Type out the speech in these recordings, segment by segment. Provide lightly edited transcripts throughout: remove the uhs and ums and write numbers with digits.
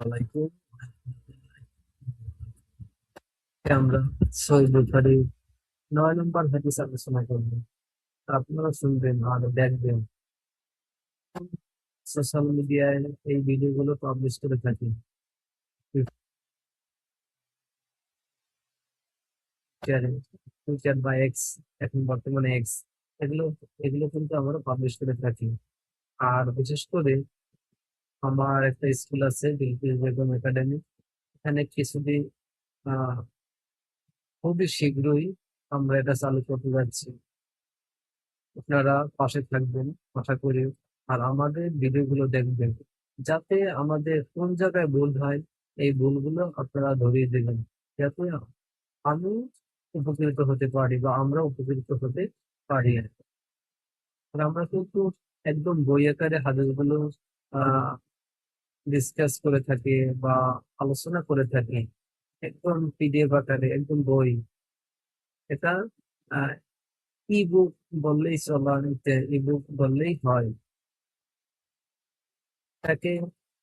আলাইকুম। আমরা সহিহ বুখারী ৯ নম্বর হাদিস আলোচনা করব। আপনারা শুনবেন আর দেখবেন। সোশ্যাল মিডিয়ায় এই ভিডিওগুলো পাবলিশ করে থাকি। টুইটারে, টুইটার বা এক্স, এখন বর্তমানে এক্স, এগুলো এগুলো কিন্তু আমরা পাবলিশ করে থাকি। আর বিশেষ করে আমার একটা স্কুল আছে বিলকিস বেগম একাডেমি। এখানে কিছুদিন আহ খুবই শীঘ্রই আমরা এটা চালু করতে যাচ্ছি। আপনারা পাশে থাকবেন আশা করি। আর আমাদের ভিডিওগুলো দেখবেন, যাতে আমাদের কোন জায়গায় ভুল হয় এই ভুলগুলো আপনারা ধরিয়ে দেবেন, যাতে আমি উপকৃত হতে পারি বা আমরা উপকৃত হতে পারি। আর আমরা কিন্তু একদম বই আকারে হাদিসগুলো আহ ডিসকাস করে থাকি বা আলোচনা করে থাকি, একদম পিডিএফ আকারে, একদম বই। এটা ই বুক বললেই চলে, ই বুক বললেই হয়। তাকে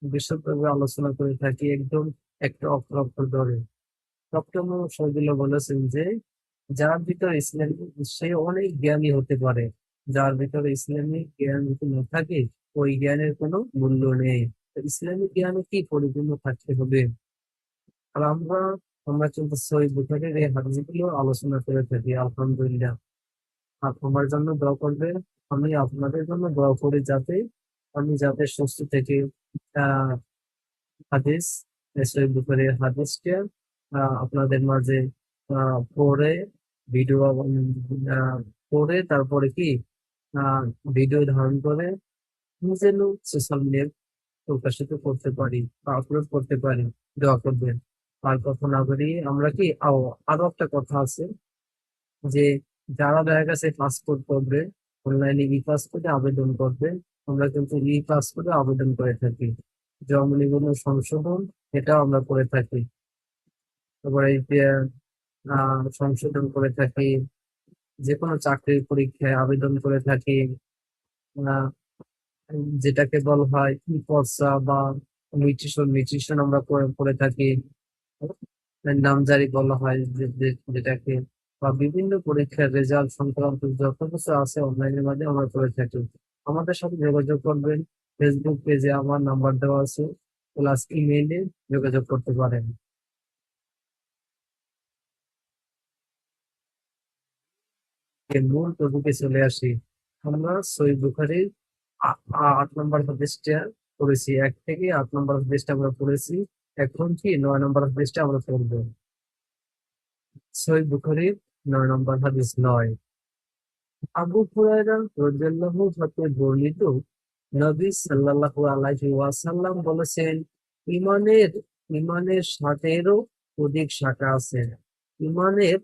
বিশদভাবে আলোচনা করে থাকি, একদম একটা অক্ষর অক্ষর ধরে। ডক্টর মোহাম্মদ শহীদুল্লাহ বলেছেন যে, যার ভিতর ইসলামী, সে অনেক জ্ঞানী হতে পারে, যার ভিতরে ইসলামিক জ্ঞান যদি না থাকে, ওই জ্ঞানের কোনো মূল্য নেই। তো ইসলামিক জ্ঞানে কি পরিপূর্ণ থাকতে হবে। আর আমরা আমরা কিন্তু সহিহ বুখারীর এই হাদিসগুলো আলোচনা করে থাকি, আলহামদুলিল্লাহ। আর আমার জন্য দোয়া করবে, আমি আপনাদের জন্য দোয়া করি, যাতে সুস্থ থেকে আহ হাদিস, সহিহ বুখারীর হাদিসটা আপনাদের মাঝে পড়ে ভিডিও, পড়ে তারপরে কি আহ ভিডিও ধারণ করে নিজের সোশ্যাল মিডিয়ায় প্রকাশিত করতে পারি বা আপলোড করতে পারি। দোয়া করবেন। আর কথা না বাড়িয়ে আমরা কি আরো একটা কথা আছে, যে যারা দেখা গেছে পাসপোর্ট করবে, অনলাইনে ই পাসপোর্টে আবেদন করবে। আমরা কিন্তু ই পাসপোর্টে আবেদন করে থাকি, জন্ম নিবন্ধন সংশোধন, এটাও আমরা করে থাকি। তারপরে এই যে সংশোধন করে থাকি, যে কোনো চাকরির পরীক্ষায় আবেদন করে থাকি। আহ, যেটাকে বলা হয় ই পর্চা বা মিউটেশন আমরা করে থাকি। নামজারি বলা হয় যেটাকে, বা বিভিন্ন পরীক্ষার রেজাল্ট সংক্রান্ত যত কিছু আছে অনলাইনের মাধ্যমে আমরা করে থাকি। আমাদের সাথে যোগাযোগ করবেন। ফেসবুক পেজে আমার নাম্বার দেওয়া আছে, প্লাস ইমেইলে যোগাযোগ করতে পারেন। এর মূল টপিকে চলে আসি। আমরা সহিহ বুখারীর ৮ নম্বর হাদিসটা পড়েছি, ১ থেকে ৮ নম্বর হাদিসটা আমরা পড়েছি। এখন কি ৯ নম্বর হাদিসটা আমরা পড়বো। সহিহ বুখারীর ৯ নম্বর হাদিস ৯। আবু হুরায়রা রাদিয়াল্লাহু হতে বর্ণিত, নবী সাল্লাল্লাহু আলাইহি ওয়াসাল্লাম বলেছেন, ইমানের ইমানের ৬০-এরও অধিক শাখা আছে। ইমানের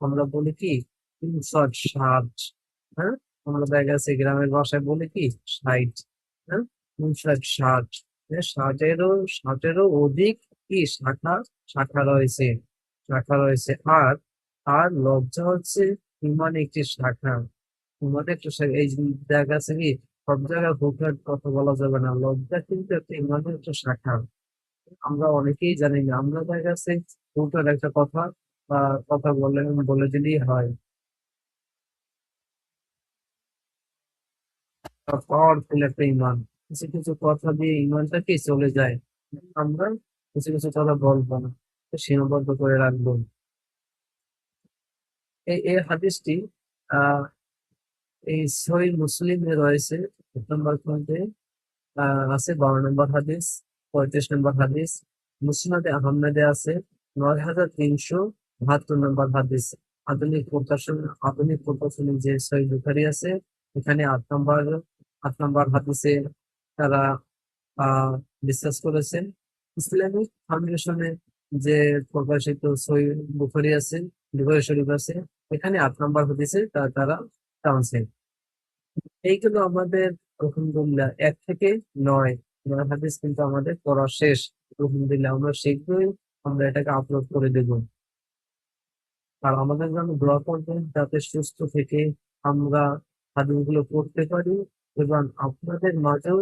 আমরা বলি কি ৫৯, ৬০। হ্যাঁ, আমরা দেখা গেছে গ্রামের ভাষায় বলি কি ৬০। হ্যাঁ, ৫৯, ৬০। ৬০-এরও অধিক কি শাখা রয়েছে। আর আর লজ্জা হচ্ছে ইমান একটি শাখা। এই যে দেখা আছে কি, সব জায়গায় ভোগের কথা বলা যাবে না, লজ্জা কিন্তু একটা ইমানের একটা শাখা। আমরা অনেকেই জানি না, আমরা দেখা গেছে ভোগের একটা কথা বা কথা বলে বলে দিলেই হয়। পাওয়ারফুল একটা ইমান, কিছু কিছু কথা দিয়ে ইমানটা কি চলে যায়। আমরা কিছু কিছু কথা বলবো না, সীমাবদ্ধ করে রাখবো। এই হাদিসটি আহ এই সহিহ মুসলিমে রয়েছে। ১ নম্বর খণ্ডে আছে ১২ নম্বর হাদিস, ৩৫ নম্বর হাদিস। মুসনাদে আহমেদে আছে ৯,৩৭২ নম্বর হাদিস। আধুনিক প্রকাশনে যে সহিহ বুখারী আছে, এখানে ৮ নম্বর হাদিসে তারা ডিসকাস করেছেন। ইসলামিক ফাউন্ডেশনে যে প্রকাশিত সহিহ বুখারী আছে, বুখারী শরীফ আছে, এখানে ৮ নম্বর হাদিসে তারা টানছেন। এইগুলো আমাদের আলহামদুলিল্লাহ ১ থেকে ৯, ৯ হাদিস কিন্তু আমাদের পড়া শেষ। আলহামদুলিল্লাহ আমরা শীঘ্রই আমরা এটাকে আপলোড করে দেব। আর আমাদের জন্য দোয়া করবেন, যাতে সুস্থ থেকে আমরা হাদিসগুলো পড়তে পারি এবং আপনাদের মাঝেও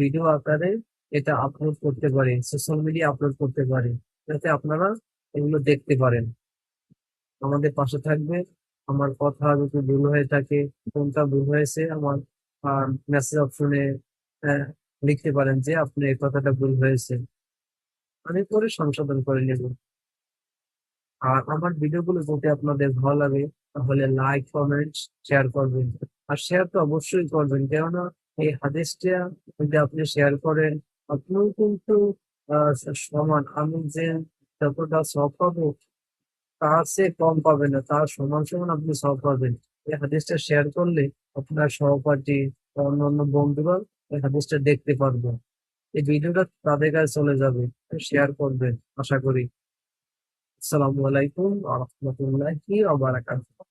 ভিডিও আকারে এটা আপলোড করতে পারি, সোশ্যাল মিডিয়া আপলোড করতে পারি, যাতে আপনারা এগুলো দেখতে পারেন। আমাদের পাশে থাকবে। আমার কথা যদি ভুল হয়ে থাকে, কোনটা ভুল হয়েছে আমার মেসেজ অপশনে লিখতে পারেন যে আপনি এই কথাটা ভুল হয়েছে, আমি পরে সংশোধন করে নেব। আর আমার ভিডিওগুলো যদি আপনাদের ভালো লাগে তাহলে লাইক কমেন্ট শেয়ার করবেন। আর শেয়ার তো অবশ্যই করবেন, কেননা এই হাদিসটা যদি আপনি শেয়ার করেন, আপনিও কিন্তু সমান, আমি যে যতটা সব পাবো তার চেয়ে কম পাবেন না, তার সমান সমান আপনি সব পাবেন। এই হাদিসটা শেয়ার করলে আপনার সহপাঠী বা অন্যান্য বন্ধুরা এই হাদিসটা দেখতে পারবে, এই ভিডিওটা তাদের কাছে চলে যাবে। শেয়ার করবেন আশা করি। আসসালামু আলাইকুম ওয়া রাহমাতুল্লাহি ওয়া বারাকাতুহু।